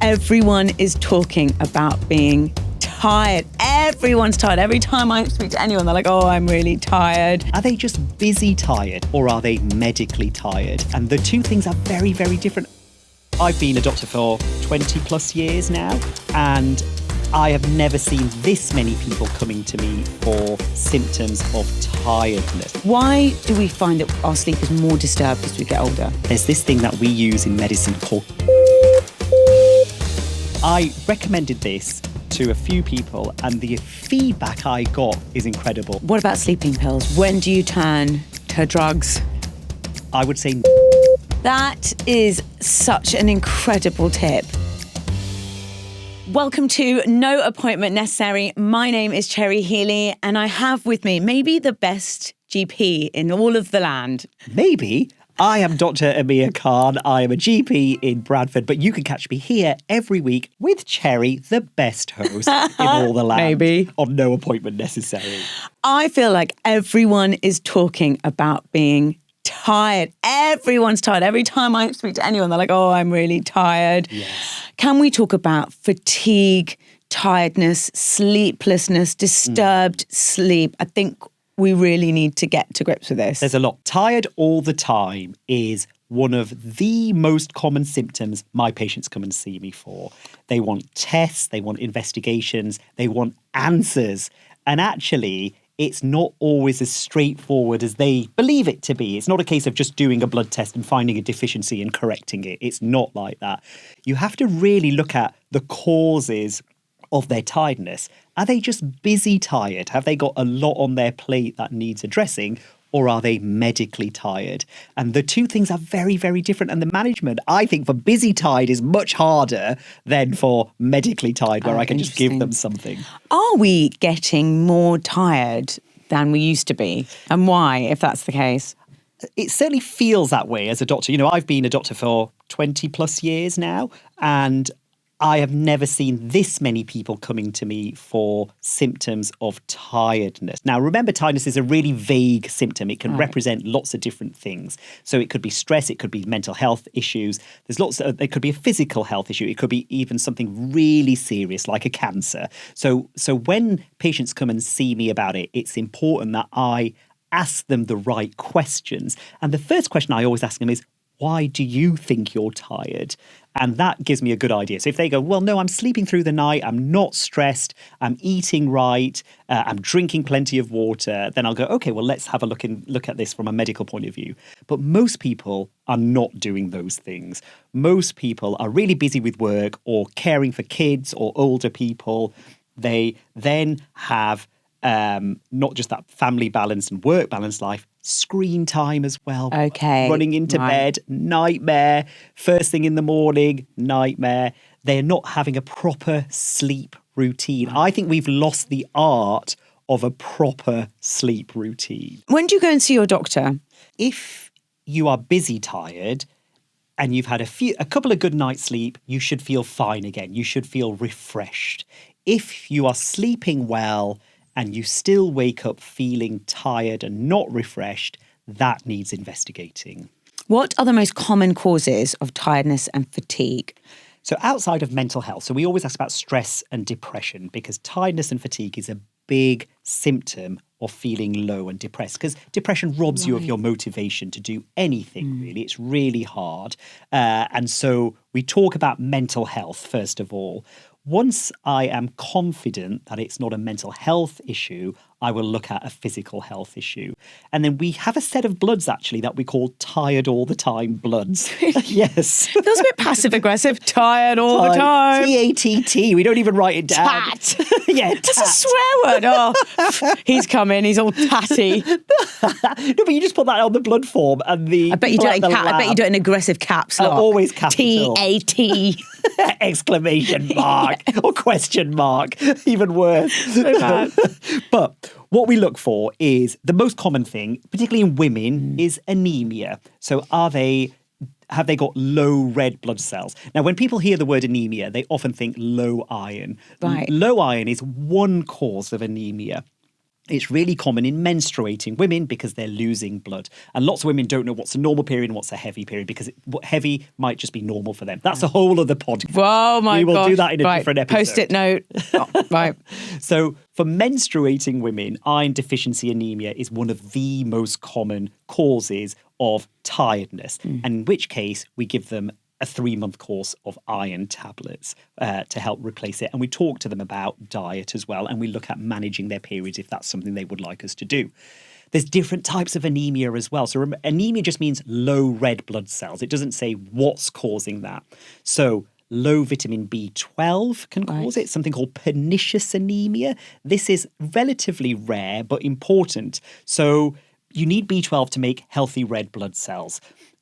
Everyone is talking about being tired. Everyone's tired. Every time I speak to anyone, they're like, oh, I'm really tired. Are they just busy tired or are they medically tired? And the two things are very, very different. I've been a doctor for 20 plus years now, and I have never seen this many people coming to me for symptoms of tiredness. Why do we find that our sleep is more disturbed as we get older? There's this thing that we use in medicine called... I recommended this to a few people and the feedback I got is incredible. What about sleeping pills? When do you turn to drugs? I would say... That is such an incredible tip. Welcome to No Appointment Necessary. My name is Cherry Healey and I have with me maybe the best GP in all of the land. Maybe. I am Dr. Amir Khan. I am a GP in Bradford, but you can catch me here every week with Cherry, the best host in all the land. Maybe. On No Appointment Necessary. I feel like everyone is talking about being tired. Everyone's tired. Every time I speak to anyone, they're like, oh, I'm really tired. Yes. Can we talk about fatigue, tiredness, sleeplessness, disturbed sleep? I think we really need to get to grips with this. There's a lot. Tired all the time is one of the most common symptoms my patients come and see me for. They want tests, they want investigations, they want answers. And actually, it's not always as straightforward as they believe it to be. It's not a case of just doing a blood test and finding a deficiency and correcting it. It's not like that. You have to really look at the causes of their tiredness. Are they just busy tired? Have they got a lot on their plate that needs addressing? Or are they medically tired? And the two things are very, very different. And the management, I think, for busy tired is much harder than for medically tired, where I can just give them something. Are we getting more tired than we used to be? And why, if that's the case? It certainly feels that way as a doctor. You know, I've been a doctor for 20 plus years now, and I have never seen this many people coming to me for symptoms of tiredness. Now, remember, tiredness is a really vague symptom. It can represent lots of different things. So it could be stress, it could be mental health issues. There's lots of, it could be a physical health issue. It could be even something really serious like a cancer. So when patients come and see me about it, it's important that I ask them the right questions. And the first question I always ask them is, why do you think you're tired? And that gives me a good idea. So if they go, well, no, I'm sleeping through the night, I'm not stressed, I'm eating right, I'm drinking plenty of water, then I'll go, okay, well, let's have a look at this from a medical point of view. But most people are not doing those things. Most people are really busy with work or caring for kids or older people. They then have not just that family balance and work balance life, screen time as well. Okay. Running into bed, nightmare. First thing in the morning, nightmare. They're not having a proper sleep routine. I think we've lost the art of a proper sleep routine. When do you go and see your doctor? If you are busy tired and you've had a couple of good nights' sleep, you should feel fine again. You should feel refreshed. If you are sleeping well and you still wake up feeling tired and not refreshed, that needs investigating. What are the most common causes of tiredness and fatigue? So outside of mental health, so we always ask about stress and depression because tiredness and fatigue is a big symptom of feeling low and depressed because depression robs you of your motivation to do anything, really. It's really hard. And so we talk about mental health, first of all. Once I am confident that it's not a mental health issue, I will look at a physical health issue. And then we have a set of bloods, actually, that we call tired all the time bloods. Yes. Feels a bit passive-aggressive. Tired all the time. TATT. We don't even write it down. TATT. Yeah, That's a swear word. Oh, he's coming. He's all tatty. No, but you just put that on the blood form and the... I bet you do it in aggressive caps lock. Always capital. TAT. Exclamation mark or question mark. Even worse. So bad. But what we look for is the most common thing, particularly in women, is anemia. So have they got low red blood cells? Now, when people hear the word anemia, they often think low iron. Right. Low iron is one cause of anemia. It's really common in menstruating women because they're losing blood. And lots of women don't know what's a normal period and what's a heavy period because heavy might just be normal for them. That's a whole other podcast. Oh my We will gosh. do that in a different episode. Post-it note. Right. So for menstruating women, iron deficiency anemia is one of the most common causes of tiredness, and in which case we give them a 3-month course of iron tablets to help replace it. And we talk to them about diet as well, and we look at managing their periods if that's something they would like us to do. There's different types of anemia as well. So anemia just means low red blood cells. It doesn't say what's causing that. So low vitamin B12 can cause it, something called pernicious anemia. This is relatively rare but important. So you need B12 to make healthy red blood cells.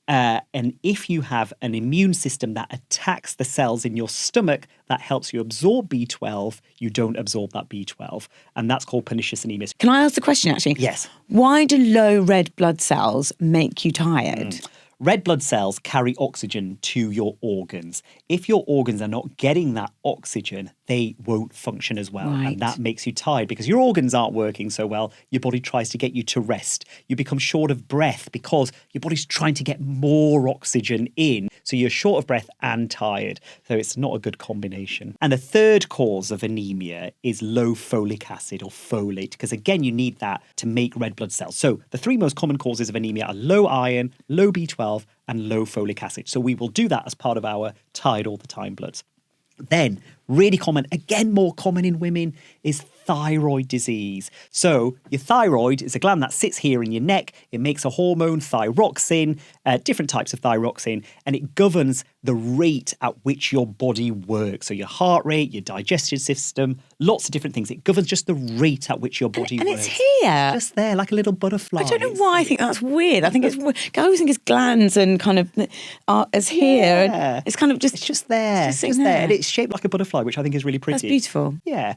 And if you have an immune system that attacks the cells in your stomach that helps you absorb B12, you don't absorb that B12. And that's called pernicious anemia. Can I ask the question, actually? Yes. Why do low red blood cells make you tired? Red blood cells carry oxygen to your organs. If your organs are not getting that oxygen, they won't function as well. Right. And that makes you tired because your organs aren't working so well. Your body tries to get you to rest. You become short of breath because your body's trying to get more oxygen in. So you're short of breath and tired. So it's not a good combination. And the third cause of anemia is low folic acid or folate, because again, you need that to make red blood cells. So the 3 most common causes of anemia are low iron, low B12, and low folic acid. So we will do that as part of our tired all the time bloods. Then, really common, again more common in women, is thyroid disease. So your thyroid is a gland that sits here in your neck. It makes a hormone, thyroxine, different types of thyroxine, and it governs the rate at which your body works. So your heart rate, your digestive system, lots of different things. It governs just the rate at which your body And works. it's here. Just there, like a little butterfly. I don't know why I think that's weird. I think it's weird. I always think it's glands and kind of it's here. Yeah. It's kind of just... It's just there. It's just Just sitting there. there. And it's shaped like a butterfly, which I think is really pretty. That's beautiful. Yeah.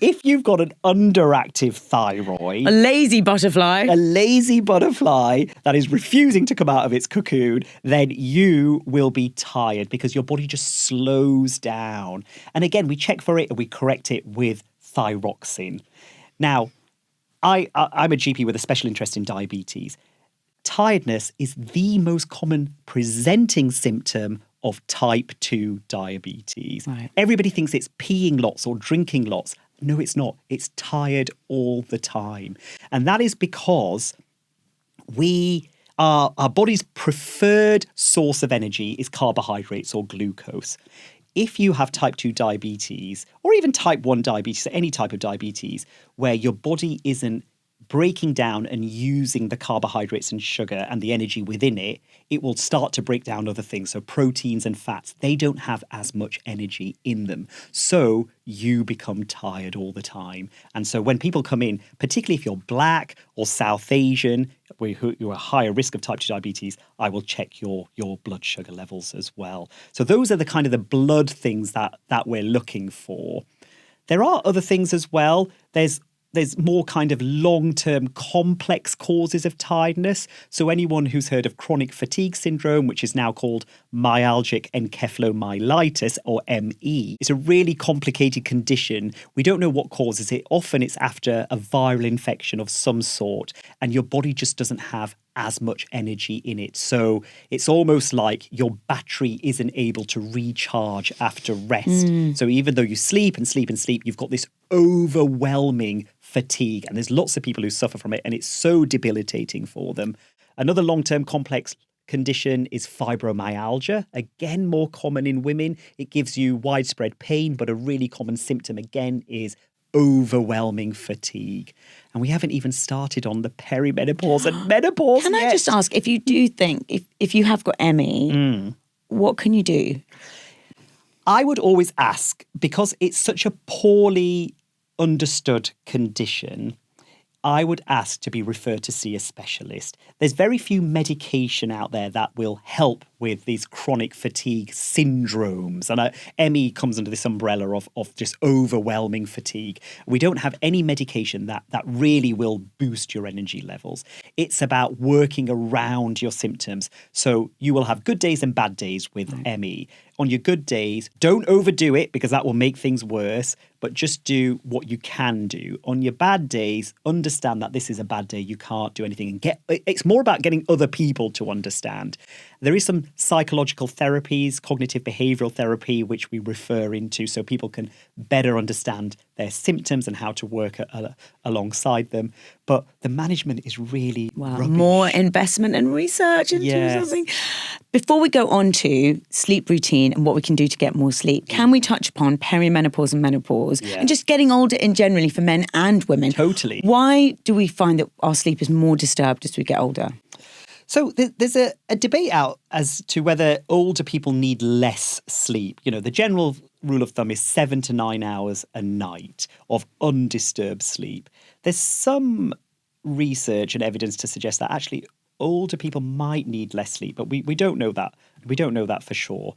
If you've got an underactive thyroid, A lazy butterfly. a lazy butterfly that is refusing to come out of its cocoon, then you will be tired because your body just slows down. And again, we check for it and we correct it with thyroxine. Now, I'm a GP with a special interest in diabetes. Tiredness is the most common presenting symptom of type 2 diabetes. Right. Everybody thinks it's peeing lots or drinking lots. No, it's not. It's tired all the time. And that is because our body's preferred source of energy is carbohydrates or glucose. If you have type 2 diabetes, or even type 1 diabetes, any type of diabetes, where your body isn't breaking down and using the carbohydrates and sugar and the energy within it, it will start to break down other things. So proteins and fats, they don't have as much energy in them. So you become tired all the time. And so when people come in, particularly if you're Black or South Asian, you're a higher risk of type 2 diabetes, I will check your blood sugar levels as well. So those are the kind of the blood things that we're looking for. There are other things as well. There's more kind of long-term complex causes of tiredness. So anyone who's heard of chronic fatigue syndrome, which is now called myalgic encephalomyelitis, or ME, it's a really complicated condition. We don't know what causes it. Often it's after a viral infection of some sort, and your body just doesn't have as much energy in it. So it's almost like your battery isn't able to recharge after rest. So even though you sleep and sleep and sleep, you've got this overwhelming fatigue. And there's lots of people who suffer from it, and it's so debilitating for them. Another long-term complex condition is fibromyalgia. Again, more common in women. It gives you widespread pain, but a really common symptom again is overwhelming fatigue. And we haven't even started on the perimenopause and menopause Can I yet. just ask, if you do think, if you have got ME, what can you do? I would always ask, because it's such a poorly understood condition, I would ask to be referred to see a specialist. There's very few medication out there that will help with these chronic fatigue syndromes. And ME comes under this umbrella of just overwhelming fatigue. We don't have any medication that really will boost your energy levels. It's about working around your symptoms. So you will have good days and bad days with ME. on your good days. Don't overdo it because that will make things worse, but just do what you can do. On your bad days, understand that this is a bad day. You can't do anything, and it's more about getting other people to understand. There is some psychological therapies, cognitive behavioral therapy, which we refer into so people can better understand their symptoms and how to work alongside them. But the management is really rubbish. More investment and research into something. Before we go on to sleep routine and what we can do to get more sleep, can we touch upon perimenopause and menopause and just getting older in generally for men and women? Totally. Why do we find that our sleep is more disturbed as we get older? So there's a debate out as to whether older people need less sleep. You know, the general rule of thumb is 7 to 9 hours a night of undisturbed sleep. There's some research and evidence to suggest that actually older people might need less sleep, but we don't know that. We don't know that for sure.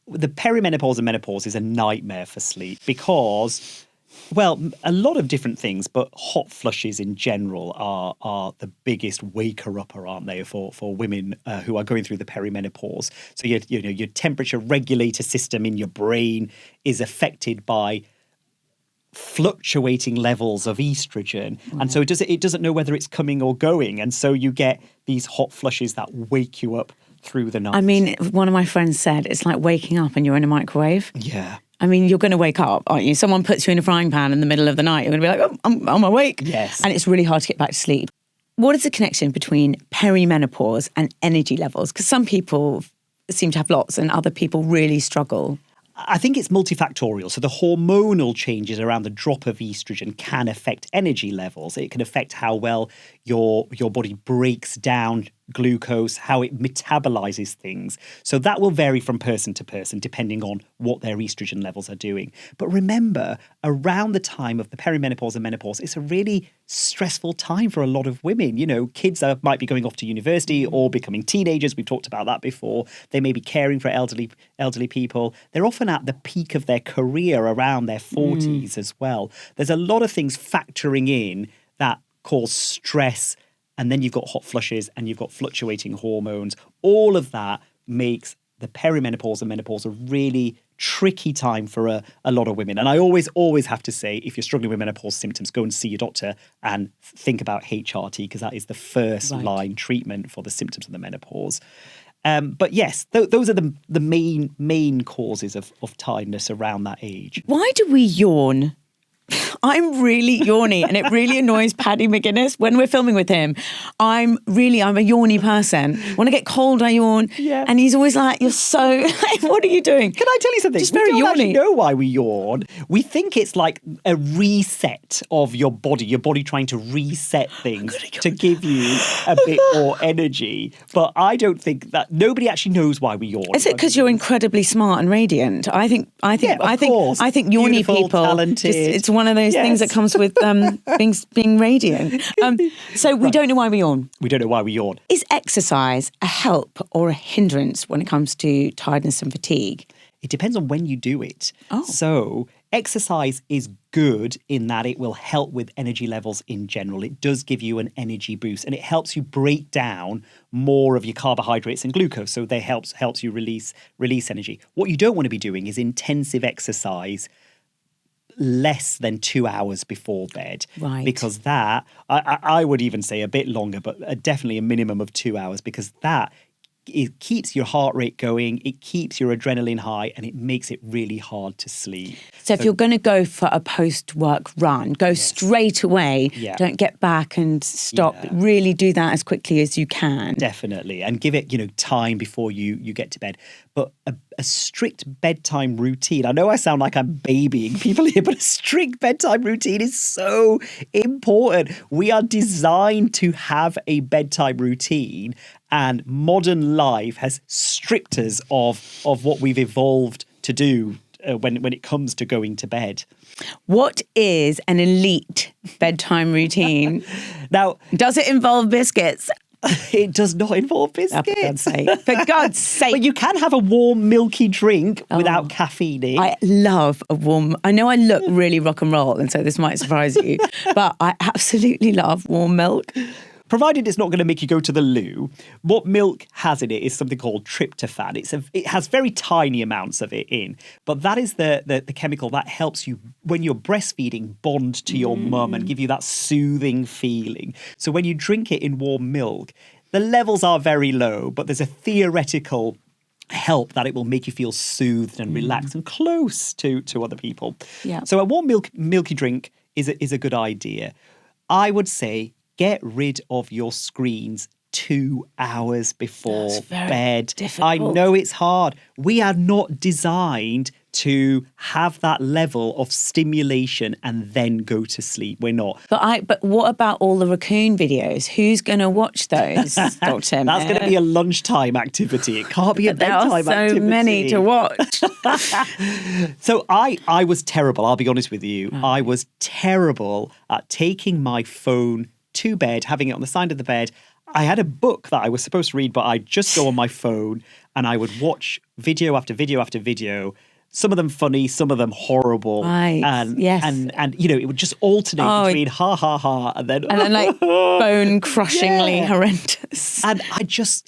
The perimenopause and menopause is a nightmare for sleep because, well, a lot of different things, but hot flushes in general are the biggest waker-upper, aren't they, for women who are going through the perimenopause. So your temperature regulator system in your brain is affected by fluctuating levels of estrogen, and so it doesn't know whether it's coming or going, and so you get these hot flushes that wake you up through the night. I mean, one of my friends said it's like waking up and you're in a microwave. Yeah. I mean, you're going to wake up, aren't you? Someone puts you in a frying pan in the middle of the night. You're going to be like, oh, I'm awake. Yes. And it's really hard to get back to sleep. What is the connection between perimenopause and energy levels? Because some people seem to have lots and other people really struggle. I think it's multifactorial. So the hormonal changes around the drop of estrogen can affect energy levels. It can affect how well your body breaks down glucose, how it metabolizes things. So that will vary from person to person depending on what their estrogen levels are doing. But remember, around the time of the perimenopause and menopause, it's a really stressful time for a lot of women. You know, kids might be going off to university or becoming teenagers. We've talked about that before. They may be caring for elderly people. They're often at the peak of their career around their 40s as well. There's a lot of things factoring in that cause stress. And then you've got hot flushes and you've got fluctuating hormones. All of that makes the perimenopause and menopause a really tricky time for a lot of women. And I always have to say, if you're struggling with menopause symptoms, go and see your doctor and think about HRT, because that is the first line treatment for the symptoms of the menopause. But yes, those are the main causes of tiredness around that age. Why do we yawn? I'm really yawny, and it really annoys Paddy McGuinness when we're filming with him. I'm a yawny person. When I get cold, I yawn. Yeah. And he's always like, "You're so, what are you doing?" Can I tell you something? Just very we don't yawny. Actually know why we yawn. We think it's like a reset of your body trying to reset things to give you a bit more energy. But I don't think that, nobody actually knows why we yawn. Is it because you're incredibly smart and radiant? I think yawny Beautiful, people, talented. It's one of those things that comes with being radiant. So we don't know why we yawn. We don't know why we yawn. Is exercise a help or a hindrance when it comes to tiredness and fatigue? It depends on when you do it. Oh. So exercise is good in that it will help with energy levels in general. It does give you an energy boost and it helps you break down more of your carbohydrates and glucose. So they helps you release energy. What you don't want to be doing is intensive exercise less than 2 hours before bed. Right. Because that, I would even say a bit longer, but definitely a minimum of 2 hours, because that it keeps your heart rate going, it keeps your adrenaline high, and it makes it really hard to sleep. So if you're going to go for a post-work run, go straight away. Yeah. Don't get back and stop. Yeah. Really do that as quickly as you can. Definitely. And give it, time before you get to bed. But a strict bedtime routine. I know I sound like I'm babying people here, but a strict bedtime routine is so important. We are designed to have a bedtime routine, and modern life has stripped us of what we've evolved to do when it comes to going to bed. What is an elite bedtime routine? Now, does it involve biscuits? It does not involve biscuits. For God's sake. For God's sake. But you can have a warm, milky drink without caffeine in. I love a warm... I know I look really rock and roll, and so this might surprise you, but I absolutely love warm milk. provided it's not going to make you go to the loo, what milk has in it is something called tryptophan. It has very tiny amounts of it in, but that is the chemical that helps you, when you're breastfeeding, bond to your mum and give you that soothing feeling. So when you drink it in warm milk, the levels are very low, but there's a theoretical help that it will make you feel soothed and relaxed and close to other people. Yeah. So a warm milky drink is a good idea. I would say get rid of your screens 2 hours before That's very bed. difficult. I know it's hard. We are not designed to have that level of stimulation and then go to sleep. We're not. But what about all the raccoon videos? Who's going to watch those, Dr. That's going to be a lunchtime activity. It can't be a bedtime activity. There are so many to watch. So I was terrible. I'll be honest with you. I was terrible at taking my phone to bed, having it on the side of the bed. I had a book that I was supposed to read, but I'd just go on my phone and I would watch video after video after video. Some of them funny, some of them horrible. Right. And it would just alternate between ha ha ha and then like bone crushingly horrendous. And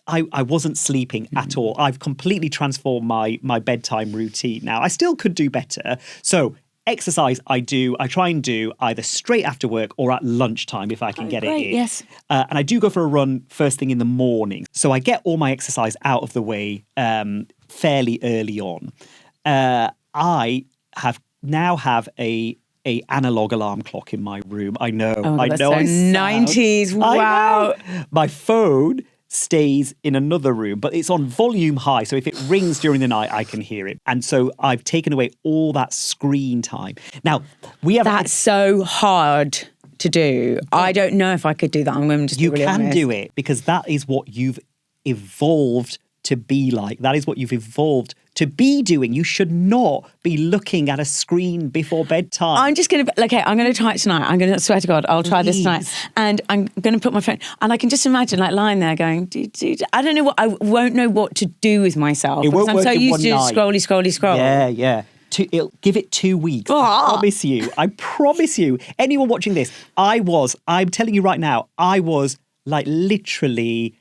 I wasn't sleeping at all. I've completely transformed my bedtime routine now. I still could do better. So exercise I try and do either straight after work or at lunchtime if I can get it in. Yes. And I do go for a run first thing in the morning. So I get all my exercise out of the way fairly early on. I now have a analog alarm clock in my room. I know. Oh, I know. So 90s. Wow. My phone stays in another room, but it's on volume high. So if it rings during the night, I can hear it. And so I've taken away all that screen time. Now, That's so hard to do. I don't know if I could do that. I'm going to just be really honest. You can do it because that is what you've evolved to be like. That is what you've evolved to be doing. You should not be looking at a screen before bedtime. I'm just going to, I'm going to try it tonight. I'm going to, swear to God, I'll try this tonight. And I'm going to put my phone, and I can just imagine lying there going, I don't know I won't know what to do with myself. It won't because I'm work so in used one to night. scroll. Yeah. Give it 2 weeks. I promise you. Anyone watching this, I'm telling you right now, I was literally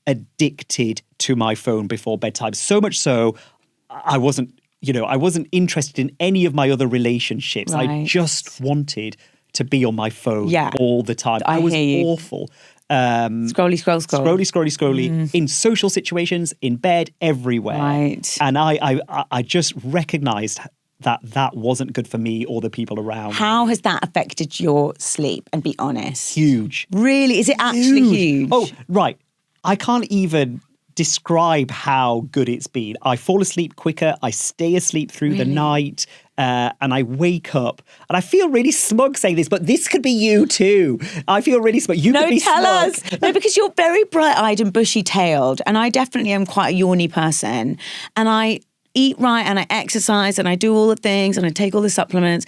addicted to my phone before bedtime. So much so, I wasn't interested in any of my other relationships. Right. I just wanted to be on my phone all the time. I was awful. Scrolly in social situations, in bed, everywhere. Right. And I just recognised that wasn't good for me or the people around me. How has that affected your sleep? And be honest. Huge. Really? Is it actually huge? Oh, right. I can't even describe how good it's been. I fall asleep quicker. I stay asleep through the night. And I wake up and I feel really smug saying this, but this could be you too. I feel really smug. You could be smug. No, tell us. No, because you're very bright-eyed and bushy-tailed, and I definitely am quite a yawny person. And I eat right and I exercise and I do all the things and I take all the supplements,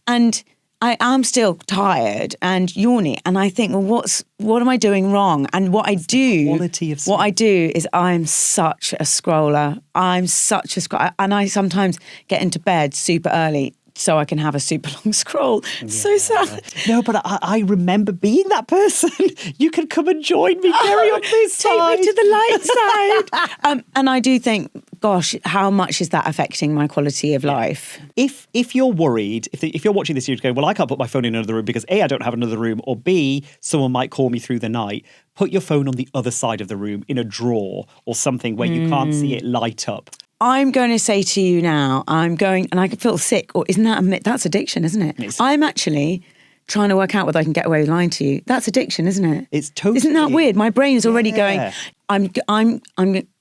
and I am still tired and yawny, and I think, well, what am I doing wrong? And what I do is I'm such a scroller. And I sometimes get into bed super early so I can have a super long scroll. Yeah. So sad. No, but I remember being that person. You can come and join me, Gary, on this side. Take me to the light side. And I do think, gosh, how much is that affecting my quality of life? If you're worried, if you're watching this, you're going, well, I can't put my phone in another room because A, I don't have another room, or B, someone might call me through the night. Put your phone on the other side of the room in a drawer or something where you can't see it light up. I'm going to say to you now, and I can feel sick, or that's addiction, isn't it? I'm actually trying to work out whether I can get away with lying to you. That's addiction, isn't it? It's totally. Isn't that weird? My brain is already going, I'm going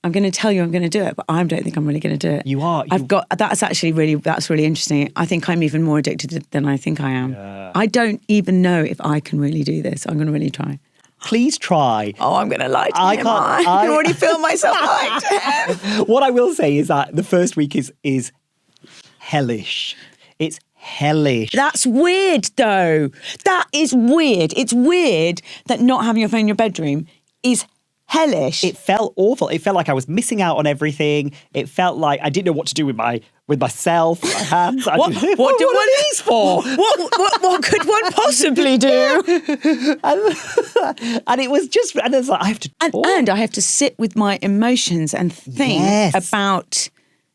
to tell you I'm going to do it, but I don't think I'm really going to do it. You are. That's really interesting. I think I'm even more addicted than I think I am. Yeah. I don't even know if I can really do this. I'm going to really try. Please try. Oh, I'm going to lie to him. I can already feel myself lying to him. What I will say is that the first week is hellish. It's hellish. That's weird, though. That is weird. It's weird that not having your phone in your bedroom is hellish. It felt awful. It felt like I was missing out on everything. It felt like I didn't know what to do with myself, my hands. What are these for? What could one possibly do? And it was just, and it's like, I have to talk. And I have to sit with my emotions and think about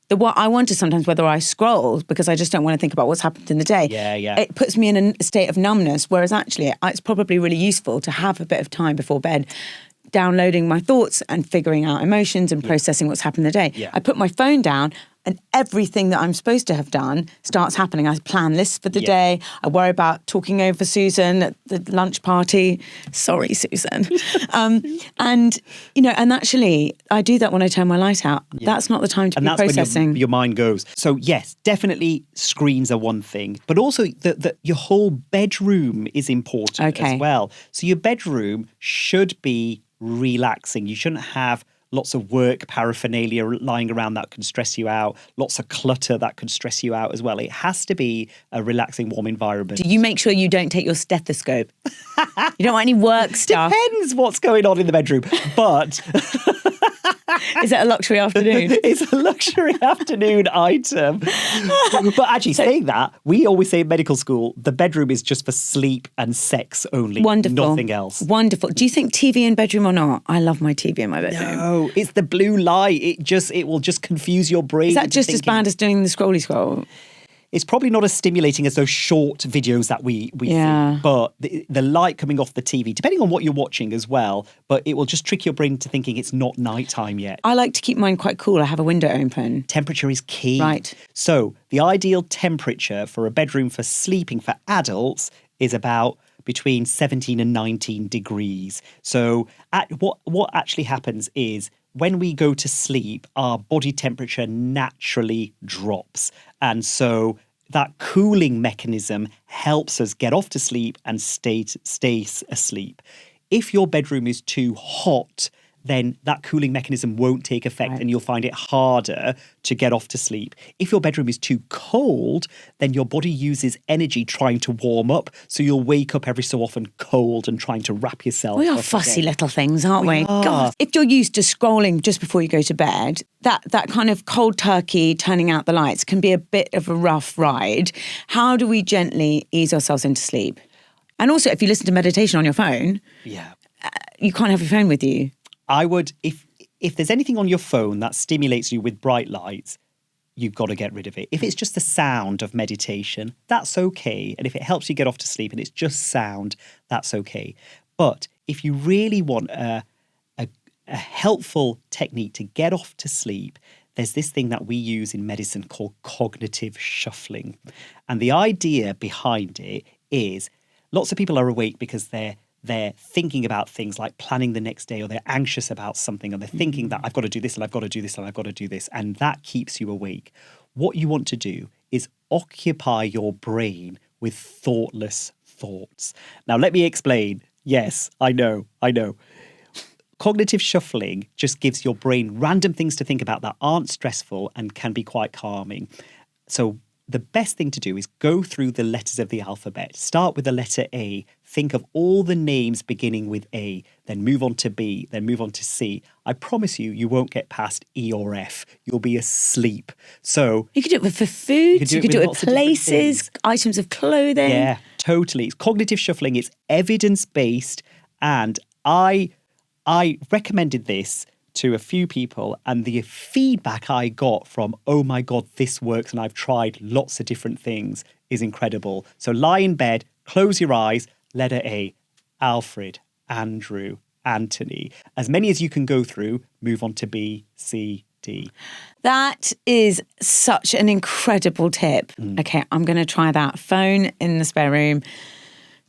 what I wonder sometimes whether I scroll because I just don't want to think about what's happened in the day. Yeah. It puts me in a state of numbness, whereas actually it's probably really useful to have a bit of time before bed downloading my thoughts and figuring out emotions and processing what's happened in the day. Yeah. I put my phone down and everything that I'm supposed to have done starts happening. I plan lists for the day. I worry about talking over Susan at the lunch party. Sorry, Susan. And actually I do that when I turn my light out. Yeah. That's not the time to be processing. When your mind goes. So yes, definitely screens are one thing, but also your whole bedroom is important as well. So your bedroom should be relaxing. You shouldn't have lots of work paraphernalia lying around that can stress you out, lots of clutter that can stress you out as well. It has to be a relaxing, warm environment. Do you make sure you don't take your stethoscope? You don't want any work stuff? Depends what's going on in the bedroom, but... Is it a luxury afternoon? It's a luxury afternoon item. But actually, saying that, we always say in medical school, the bedroom is just for sleep and sex only. Wonderful. Nothing else. Wonderful. Do you think TV in bedroom or not? I love my TV in my bedroom. No, it's the blue light. It will just confuse your brain. Is that just as bad as doing the scrolly scroll? It's probably not as stimulating as those short videos that we see, but the light coming off the TV, depending on what you're watching as well, but it will just trick your brain into thinking it's not nighttime yet. I like to keep mine quite cool. I have a window open. Temperature is key. Right. So the ideal temperature for a bedroom for sleeping for adults is about between 17 and 19 degrees. So what actually happens is when we go to sleep, our body temperature naturally drops. And so that cooling mechanism helps us get off to sleep and stay asleep. If your bedroom is too hot, then that cooling mechanism won't take effect and you'll find it harder to get off to sleep. If your bedroom is too cold, then your body uses energy trying to warm up. So you'll wake up every so often cold and trying to wrap yourself up. We are fussy little things, aren't we? are. God, if you're used to scrolling just before you go to bed, that kind of cold turkey turning out the lights can be a bit of a rough ride. How do we gently ease ourselves into sleep? And also, if you listen to meditation on your phone, you can't have your phone with you. I would, if there's anything on your phone that stimulates you with bright lights, you've got to get rid of it. If it's just the sound of meditation, that's okay. And if it helps you get off to sleep and it's just sound, that's okay. But if you really want a helpful technique to get off to sleep, there's this thing that we use in medicine called cognitive shuffling. And the idea behind it is lots of people are awake because they're thinking about things like planning the next day, or they're anxious about something, or they're thinking that I've got to do this and I've got to do this and I've got to do this. And that keeps you awake. What you want to do is occupy your brain with thoughtless thoughts. Now, let me explain. Yes, I know. Cognitive shuffling just gives your brain random things to think about that aren't stressful and can be quite calming. So the best thing to do is go through the letters of the alphabet. Start with the letter A. Think of all the names beginning with A. Then move on to B. Then move on to C. I promise you won't get past E or F. You'll be asleep. So you could do it for food. You could do it with places, items of clothing. Yeah, totally. It's cognitive shuffling. It's evidence-based. And I recommended this to a few people, and the feedback I got from, oh my God, this works and I've tried lots of different things, is incredible. So lie in bed, close your eyes, letter A, Alfred, Andrew, Anthony. As many as you can go through, move on to B, C, D. That is such an incredible tip. Okay, I'm going to try that. Phone in the spare room,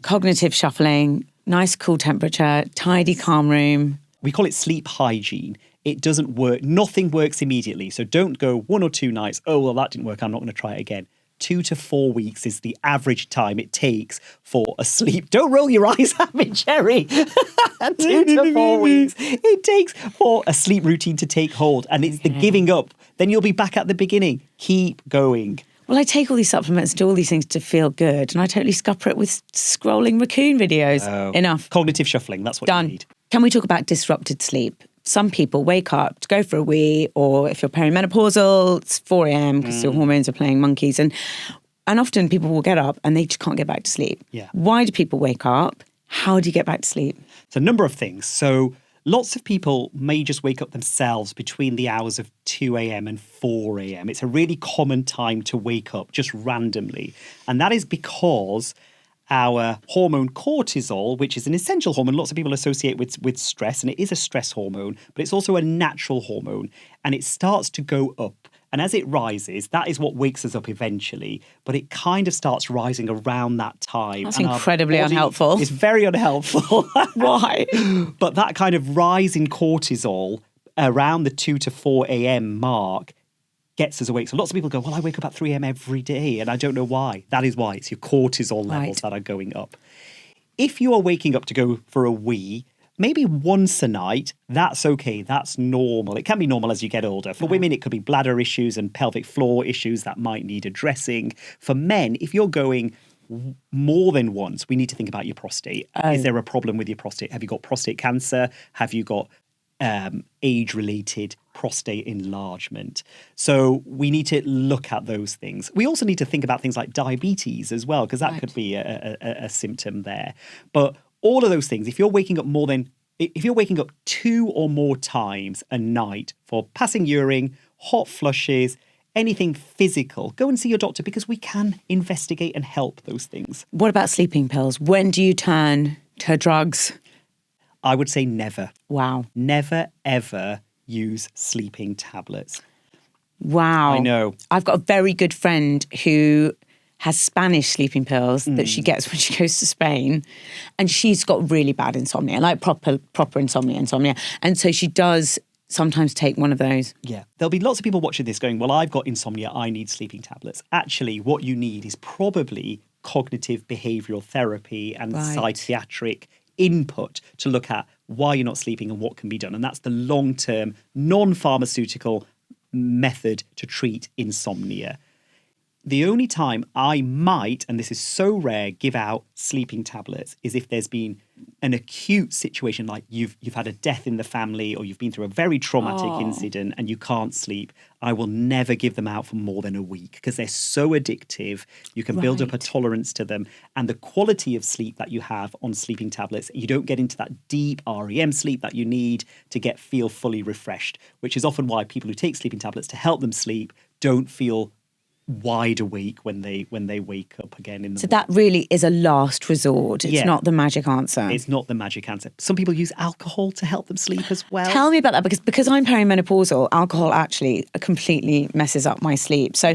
cognitive shuffling, nice cool temperature, tidy, calm room. We call it sleep hygiene. It doesn't work. Nothing works immediately. So don't go 1 or 2 nights. Oh, well, that didn't work. I'm not going to try it again. 2 to 4 weeks is the average time it takes for a sleep. Don't roll your eyes at me, Jerry. 2 to 4 weeks it takes for a sleep routine to take hold. And it's the giving up. Then you'll be back at the beginning. Keep going. Well, I take all these supplements and do all these things to feel good. And I totally scupper it with scrolling raccoon videos. Oh. Enough. Cognitive shuffling. That's what Done. you need. Can we talk about disrupted sleep? Some people wake up to go for a wee, or if you're perimenopausal, it's 4 a.m. because your hormones are playing monkeys. And often people will get up and they just can't get back to sleep. Yeah. Why do people wake up? How do you get back to sleep? It's a number of things. So lots of people may just wake up themselves between the hours of 2 a.m. and 4 a.m. It's a really common time to wake up just randomly. And that is because our hormone cortisol, which is an essential hormone, lots of people associate with stress, and it is a stress hormone, but it's also a natural hormone, and it starts to go up. And as it rises, that is what wakes us up eventually, but it kind of starts rising around that time. That's incredibly unhelpful. It's very unhelpful. Why? But that kind of rise in cortisol around the 2 to 4 a.m. mark gets us awake. So lots of people go, well, I wake up at 3 a.m. every day and I don't know why. That is why. It's your cortisol levels that are going up. If you are waking up to go for a wee, maybe once a night, that's okay. That's normal. It can be normal as you get older. For women, it could be bladder issues and pelvic floor issues that might need addressing. For men, if you're going more than once, we need to think about your prostate. Is there a problem with your prostate? Have you got prostate cancer? Have you got age-related prostate enlargement? So we need to look at those things. We also need to think about things like diabetes as well, because that could be a symptom there. But all of those things, if you're waking up 2 or more times a night for passing urine, hot flushes, anything physical, go and see your doctor, because we can investigate and help those things. What about sleeping pills? When do you turn to drugs? I would say never. Wow. Never, ever use sleeping tablets. Wow. I know. I've got a very good friend who has Spanish sleeping pills that she gets when she goes to Spain. And she's got really bad insomnia, like proper insomnia. And so she does sometimes take one of those. Yeah. There'll be lots of people watching this going, well, I've got insomnia, I need sleeping tablets. Actually, what you need is probably cognitive behavioural therapy and psychiatric input to look at why you're not sleeping and what can be done. And that's the long-term, non-pharmaceutical method to treat insomnia. The only time I might, and this is so rare, give out sleeping tablets is if there's been an acute situation, like you've had a death in the family or you've been through a very traumatic incident and you can't sleep. I will never give them out for more than a week because they're so addictive. You can build up a tolerance to them. And the quality of sleep that you have on sleeping tablets, you don't get into that deep REM sleep that you need to feel fully refreshed, which is often why people who take sleeping tablets to help them sleep don't feel wide awake when they wake up again in the morning. That really is a last resort. It's not the magic answer. It's not the magic answer. Some people use alcohol to help them sleep as well. Tell me about that, because I'm perimenopausal, alcohol actually completely messes up my sleep. So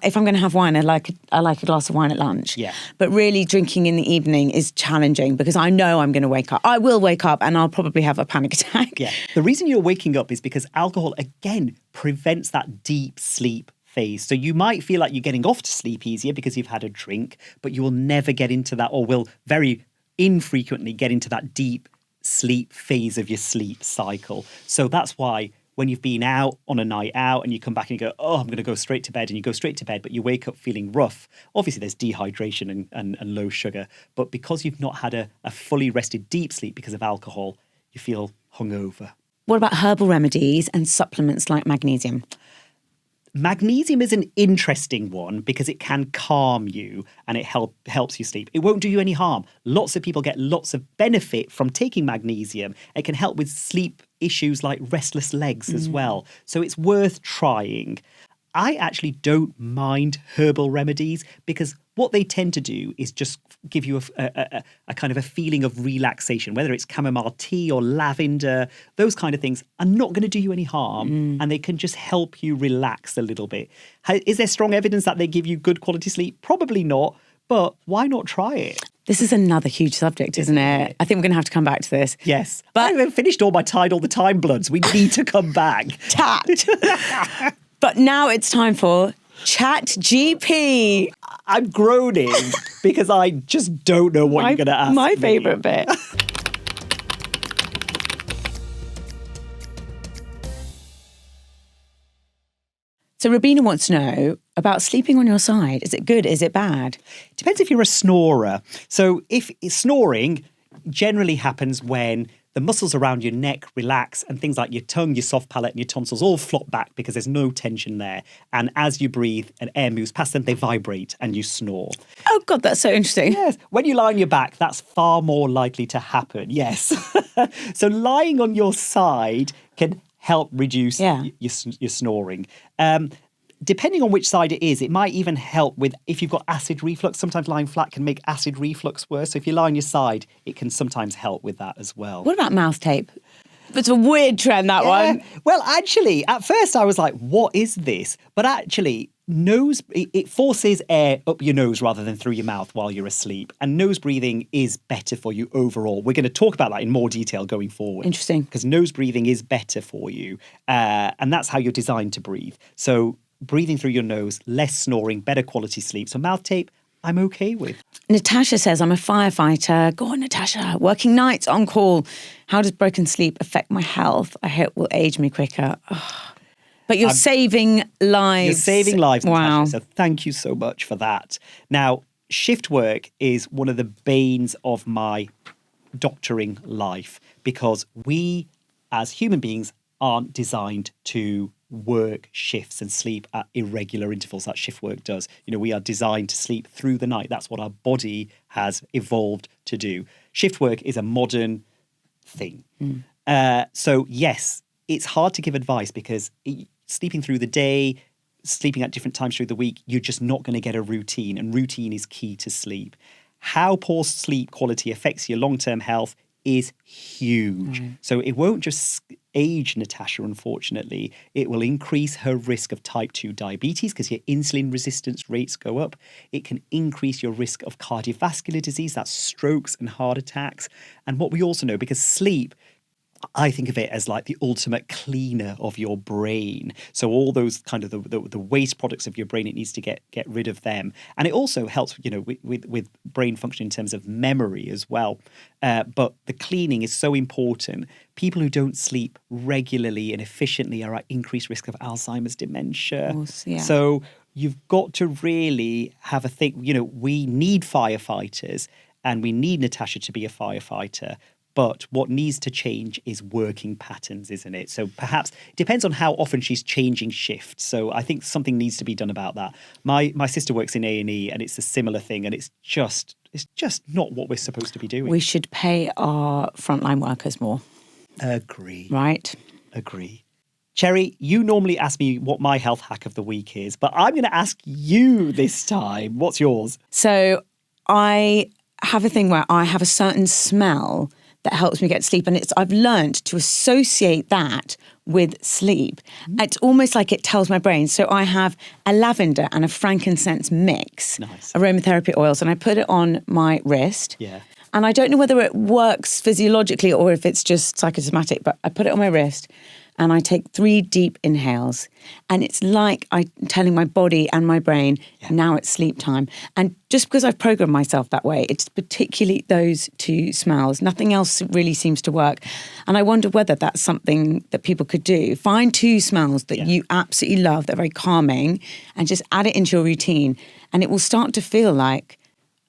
if I'm going to have wine, I like a glass of wine at lunch. Yeah. But really drinking in the evening is challenging because I know I'm going to wake up. I will wake up and I'll probably have a panic attack. Yeah. The reason you're waking up is because alcohol, again, prevents that deep sleep phase. So you might feel like you're getting off to sleep easier because you've had a drink, but you will never get into that, or will very infrequently get into that deep sleep phase of your sleep cycle. So that's why when you've been out on a night out and you come back and you go, oh, I'm going to go straight to bed, and you go straight to bed, but you wake up feeling rough. Obviously, there's dehydration and low sugar, but because you've not had a fully rested deep sleep because of alcohol, you feel hungover. What about herbal remedies and supplements like magnesium? Magnesium is an interesting one because it can calm you and it helps you sleep. It won't do you any harm. Lots of people get lots of benefit from taking magnesium. It can help with sleep issues like restless legs as well. So it's worth trying. I actually don't mind herbal remedies because what they tend to do is just give you a kind of a feeling of relaxation, whether it's chamomile tea or lavender. Those kind of things are not going to do you any harm and they can just help you relax a little bit. Is there strong evidence that they give you good quality sleep? Probably not, but why not try it? This is another huge subject, isn't it? I think we're going to have to come back to this. Yes. But I haven't finished all my Tide all the time bloods. We need to come back. TATT. But now it's time for ChatGP. I'm groaning because I just don't know what you're going to ask me. My favourite bit. So Rabina wants to know about sleeping on your side. Is it good? Is it bad? Depends if you're a snorer. So if snoring generally happens when the muscles around your neck relax and things like your tongue, your soft palate and your tonsils all flop back because there's no tension there. And as you breathe and air moves past them, they vibrate and you snore. Oh, God, that's so interesting. Yes. When you lie on your back, that's far more likely to happen. Yes. So lying on your side can help reduce your snoring. Depending on which side it is, it might even help with if you've got acid reflux. Sometimes lying flat can make acid reflux worse. So if you lie on your side, it can sometimes help with that as well. What about mouth tape? It's a weird trend, that one. Well, actually, at first I was like, what is this? But actually, it forces air up your nose rather than through your mouth while you're asleep. And nose breathing is better for you overall. We're going to talk about that in more detail going forward. Interesting. Because nose breathing is better for you. And that's how you're designed to breathe. So breathing through your nose, less snoring, better quality sleep. So mouth tape, I'm okay with. Natasha says, I'm a firefighter. Go on, Natasha. Working nights on call. How does broken sleep affect my health? I hope it will age me quicker. Oh. But you're saving lives. You're saving lives, wow. Natasha. So thank you so much for that. Now, shift work is one of the banes of my doctoring life because we, as human beings, aren't designed to work shifts and sleep at irregular intervals that shift work does. You know, we are designed to sleep through the night. That's what our body has evolved to do. Shift work is a modern thing. So yes, it's hard to give advice because sleeping through the day, sleeping at different times through the week, you're just not going to get a routine, and routine is key to sleep. How poor sleep quality affects your long-term health is huge. So it won't just age Natasha, unfortunately. It will increase her risk of type 2 diabetes because your insulin resistance rates go up. It can increase your risk of cardiovascular disease, that's strokes and heart attacks. And what we also know, because sleep, I think of it as like the ultimate cleaner of your brain. So all those kind of the waste products of your brain, it needs to get rid of them. And it also helps, you know, with brain function in terms of memory as well. But the cleaning is so important. People who don't sleep regularly and efficiently are at increased risk of Alzheimer's, dementia. Of course, yeah. So you've got to really have a think, you know, we need firefighters and we need Natasha to be a firefighter. But what needs to change is working patterns, isn't it? So perhaps it depends on how often she's changing shifts. So I think something needs to be done about that. My sister works in A&E and it's a similar thing, and it's just not what we're supposed to be doing. We should pay our frontline workers more. Agree. Right? Agree. Cherry, you normally ask me what my health hack of the week is, but I'm going to ask you this time. What's yours? So I have a thing where I have a certain smell that helps me get sleep. And I've learned to associate that with sleep. It's almost like it tells my brain. So I have a lavender and a frankincense mix, aromatherapy oils, and I put it on my wrist. Yeah. And I don't know whether it works physiologically or if it's just psychosomatic, but I put it on my wrist and I take 3 deep inhales. And it's like I'm telling my body and my brain, now it's sleep time. And just because I've programmed myself that way, it's particularly those 2 smells. Nothing else really seems to work. And I wonder whether that's something that people could do. Find 2 smells that you absolutely love, that are very calming, and just add it into your routine. And it will start to feel like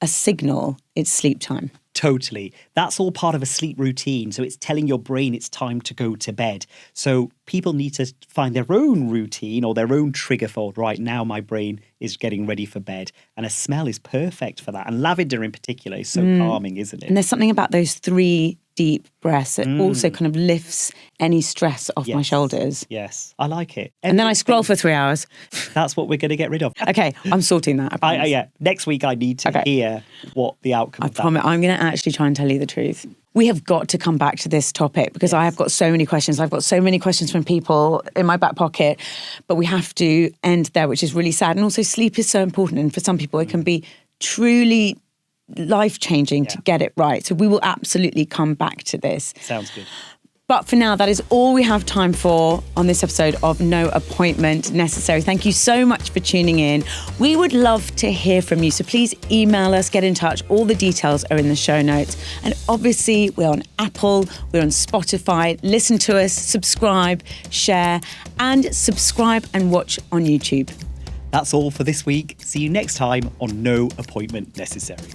a signal it's sleep time. Totally. That's all part of a sleep routine. So it's telling your brain it's time to go to bed. So people need to find their own routine or their own trigger for, right now my brain is getting ready for bed. And a smell is perfect for that. And lavender in particular is so calming, isn't it? And there's something about those 3 deep breaths that also kind of lifts any stress off my shoulders. Yes, I like it. And then I scroll for 3 hours. That's what we're going to get rid of. Okay, I'm sorting that. Next week I need to hear what the outcome of that is. I promise I'm going to actually try and tell you the truth. We have got to come back to this topic because I have got so many questions. I've got so many questions from people in my back pocket, but we have to end there, which is really sad. And also sleep is so important. And for some people, it can be truly life-changing to get it right. So we will absolutely come back to this. Sounds good. But for now, that is all we have time for on this episode of No Appointment Necessary. Thank you so much for tuning in. We would love to hear from you. So please email us, get in touch. All the details are in the show notes. And obviously, we're on Apple, we're on Spotify. Listen to us, subscribe, share, and subscribe and watch on YouTube. That's all for this week. See you next time on No Appointment Necessary.